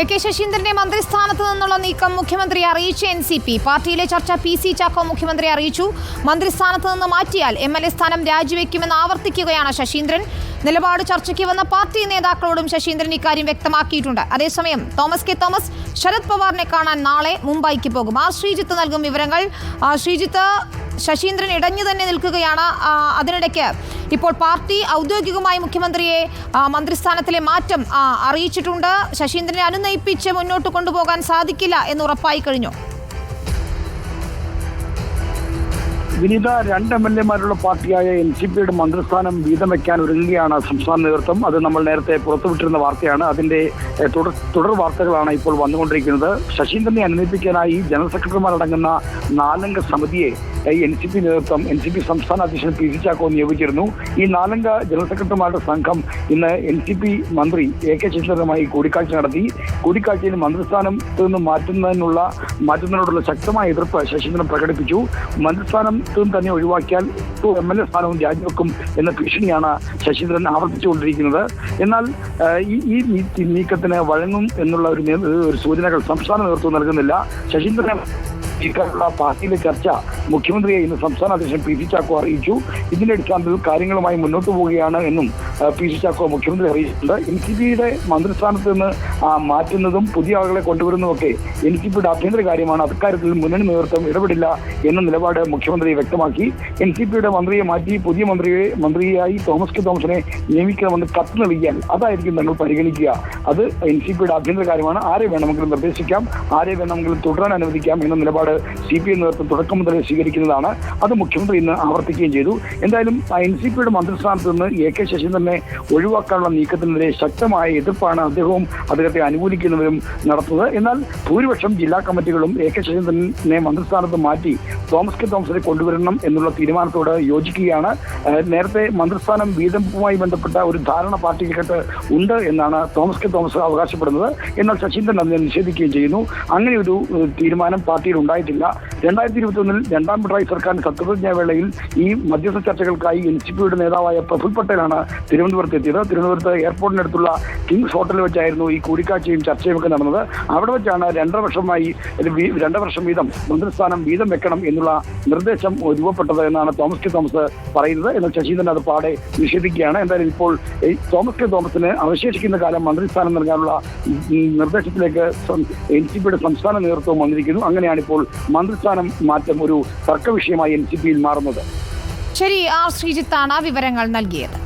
K ശശീന്ദ്രന്റെ മന്ത്രിസ്ഥാനത്ത് നിന്നുള്ള നീക്കം മുഖ്യമന്ത്രി അറിയിച്ച NCP. പാർട്ടിയിലെ ചർച്ച PC ചാക്കോ മുഖ്യമന്ത്രി അറിയിച്ചു. മന്ത്രിസ്ഥാനത്ത് നിന്ന് മാറ്റിയാൽ MLA സ്ഥാനം രാജിവെക്കുമെന്ന് ആവർത്തിക്കുകയാണ് ശശീന്ദ്രൻ. നിലപാട് ചർച്ചയ്ക്ക് വന്ന പാർട്ടി നേതാക്കളോടും ശശീന്ദ്രൻ ഇക്കാര്യം വ്യക്തമാക്കിയിട്ടുണ്ട്. അതേസമയം തോമസ് ശരത് പവാറിനെ കാണാൻ നാളെ മുംബൈക്ക് പോകും. ശ്രീജിത്ത് നൽകും വിവരങ്ങൾ. ശ്രീജിത്ത്, ശശീന്ദ്രൻ ഇടഞ്ഞു തന്നെ നിൽക്കുകയാണ്. അതിനിടയ്ക്ക് ഇപ്പോൾ പാർട്ടി ഔദ്യോഗികമായി മുഖ്യമന്ത്രിയെ മന്ത്രിസ്ഥാനത്തിലെ മാറ്റം അറിയിച്ചിട്ടുണ്ട്. ശശീന്ദ്രനെ അനുനയിപ്പിച്ച് മുന്നോട്ട് കൊണ്ടുപോകാൻ സാധിക്കില്ല എന്ന് ഉറപ്പായി കഴിഞ്ഞു. വിനീത, 2 MLA-മാരുള്ള പാർട്ടിയായ NCPയുടെ മന്ത്രിസ്ഥാനം വീതം വയ്ക്കാൻ ഒരുങ്ങുകയാണ് സംസ്ഥാന നേതൃത്വം. അത് നമ്മൾ നേരത്തെ പുറത്തുവിട്ടിരുന്ന വാർത്തയാണ്. അതിന്റെ തുടർ വാർത്തകളാണ് ഇപ്പോൾ വന്നുകൊണ്ടിരിക്കുന്നത്. ശശീന്ദ്രനെ അനുനയിപ്പിക്കാനായി ജനറൽ സെക്രട്ടറിമാരടങ്ങുന്ന 4-അംഗ സമിതിയെ NCP നേതൃത്വം NCP സംസ്ഥാന അധ്യക്ഷൻ PC ചാക്കോ നിയോഗിച്ചിരുന്നു. ഈ 4-അംഗ ജനറൽ സെക്രട്ടറിമാരുടെ സംഘം ഇന്ന് NCP മന്ത്രി AK ശശീന്ദ്രനുമായി കൂടിക്കാഴ്ച നടത്തി. കൂടിക്കാഴ്ചയിൽ മന്ത്രിസ്ഥാനത്ത് നിന്ന് മാറ്റുന്നതിനോടുള്ള ശക്തമായ എതിർപ്പ് ശശീന്ദ്രൻ പ്രകടിപ്പിച്ചു. മന്ത്രിസ്ഥാനം തന്നെ ഒഴിവാക്കിയാൽ MLA സ്ഥാനവും രാജിവെക്കും എന്ന ഭീഷണിയാണ് ശശീന്ദ്രൻ ആവർത്തിച്ചുകൊണ്ടിരിക്കുന്നത്. എന്നാൽ ഈ നീക്കത്തിന് വഴങ്ങും എന്നുള്ള ഒരു സൂചനകൾ സംസ്ഥാന നേതൃത്വം നൽകുന്നില്ല. ശശീന്ദ്രനെ ഇക്കാര്യമുള്ള പാർട്ടിയിലെ ചർച്ച മുഖ്യമന്ത്രിയെ ഇന്ന് സംസ്ഥാന അധ്യക്ഷൻ PC ചാക്കോ അറിയിച്ചു. ഇതിന്റെ അടിസ്ഥാനത്തിൽ കാര്യങ്ങളുമായി മുന്നോട്ട് പോവുകയാണ് എന്നും PC ചാക്കോ മുഖ്യമന്ത്രി അറിയിച്ചിട്ടുണ്ട്. NCPയുടെ മന്ത്രിസ്ഥാനത്ത് നിന്ന് മാറ്റുന്നതും പുതിയ ആളുകളെ കൊണ്ടുവരുന്നതൊക്കെ NCPയുടെ ആഭ്യന്തര കാര്യമാണ്. അക്കാര്യത്തിൽ മുന്നണി നേതൃത്വം ഇടപെടില്ല എന്ന നിലപാട് മുഖ്യമന്ത്രി വ്യക്തമാക്കി. NCPയുടെ മന്ത്രിയെ മാറ്റി പുതിയ മന്ത്രിയായി തോമസിനെ നിയമിക്കണമെന്ന് കത്ത് നൽകിയാൽ അതായിരിക്കും തങ്ങൾ പരിഗണിക്കുക. അത് NCPയുടെ ആഭ്യന്തര കാര്യമാണ്. ആരെ വേണമെങ്കിലും നിർദ്ദേശിക്കാം, ആരെ വേണമെങ്കിലും തുടരാൻ അനുവദിക്കാം എന്ന നിലപാട് CPM നേതൃത്വം തുടക്കം മുതലേ സ്വീകരിക്കുന്നതാണ്. അത് മുഖ്യമന്ത്രി ഇന്ന് ആവർത്തിക്കുകയും ചെയ്തു. എന്തായാലും NCPയുടെ മന്ത്രിസ്ഥാനത്ത് നിന്ന് AK ശശീന്ദ്രനെ ഒഴിവാക്കാനുള്ള നീക്കത്തിനെതിരെ ശക്തമായ എതിർപ്പാണ് അദ്ദേഹത്തെ അനുകൂലിക്കുന്നവരും നടത്തുന്നത്. എന്നാൽ ഭൂരിപക്ഷം ജില്ലാ കമ്മിറ്റികളും AK ശശീന്ദ്രനെ മന്ത്രിസ്ഥാനത്ത് മാറ്റി തോമസിനെ കൊണ്ടുവരണം എന്നുള്ള തീരുമാനത്തോട് യോജിക്കുകയാണ്. നേരത്തെ മന്ത്രിസ്ഥാനം വീതവുമായി ബന്ധപ്പെട്ട ഒരു ധാരണ പാർട്ടിക്കകത്ത് ഉണ്ട് എന്നാണ് തോമസ് അവകാശപ്പെടുന്നത്. എന്നാൽ ശശീന്ദ്രൻ അതിനെ നിഷേധിക്കുകയും ചെയ്യുന്നു. അങ്ങനെ ഒരു തീരുമാനം പാർട്ടിയിൽ ഉണ്ടായിട്ടില്ല. 2021 2ാം പിണറായി സർക്കാരിന്റെ സത്യപ്രതിജ്ഞാവേളയിൽ ഈ മധ്യസ്ഥ ചർച്ചകൾക്കായി NCPയുടെ നേതാവായ പ്രഫുൽ പട്ടേലാണ് തിരുവനന്തപുരത്ത് എത്തിയത്. തിരുവനന്തപുരത്ത് എയർപോർട്ടിനടുത്തുള്ള കിങ്സ് ഹോട്ടലിൽ വെച്ചായിരുന്നു ഈ കൂടിക്കാഴ്ചയും ചർച്ചയും ഒക്കെ നടന്നത്. അവിടെ വെച്ചാണ് 2 വർഷം വീതം മന്ത്രിസ്ഥാനം വീതം വെക്കണം എന്നുള്ള നിർദ്ദേശം രൂപപ്പെട്ടത് എന്നാണ് തോമസ് പറയുന്നത്. എന്നാൽ ശശീന്ദ്രൻ അത് പാടെ നിഷേധിക്കുകയാണ്. എന്തായാലും ഇപ്പോൾ തോമസിന് അവശേഷിക്കുന്ന കാലം മന്ത്രിസ്ഥാനം നൽകാനുള്ള നിർദ്ദേശത്തിലേക്ക് NCPയുടെ സംസ്ഥാന നേതൃത്വം വന്നിരിക്കുന്നു. അങ്ങനെയാണ് ഇപ്പോൾ മന്ത്രിസ്ഥാനം മാറ്റം ഒരു തർക്ക വിഷയമായി NCPയിൽ മാറുന്നത്. ശരി, ശ്രീജിത്താണ് വിവരങ്ങൾ നൽകിയത്.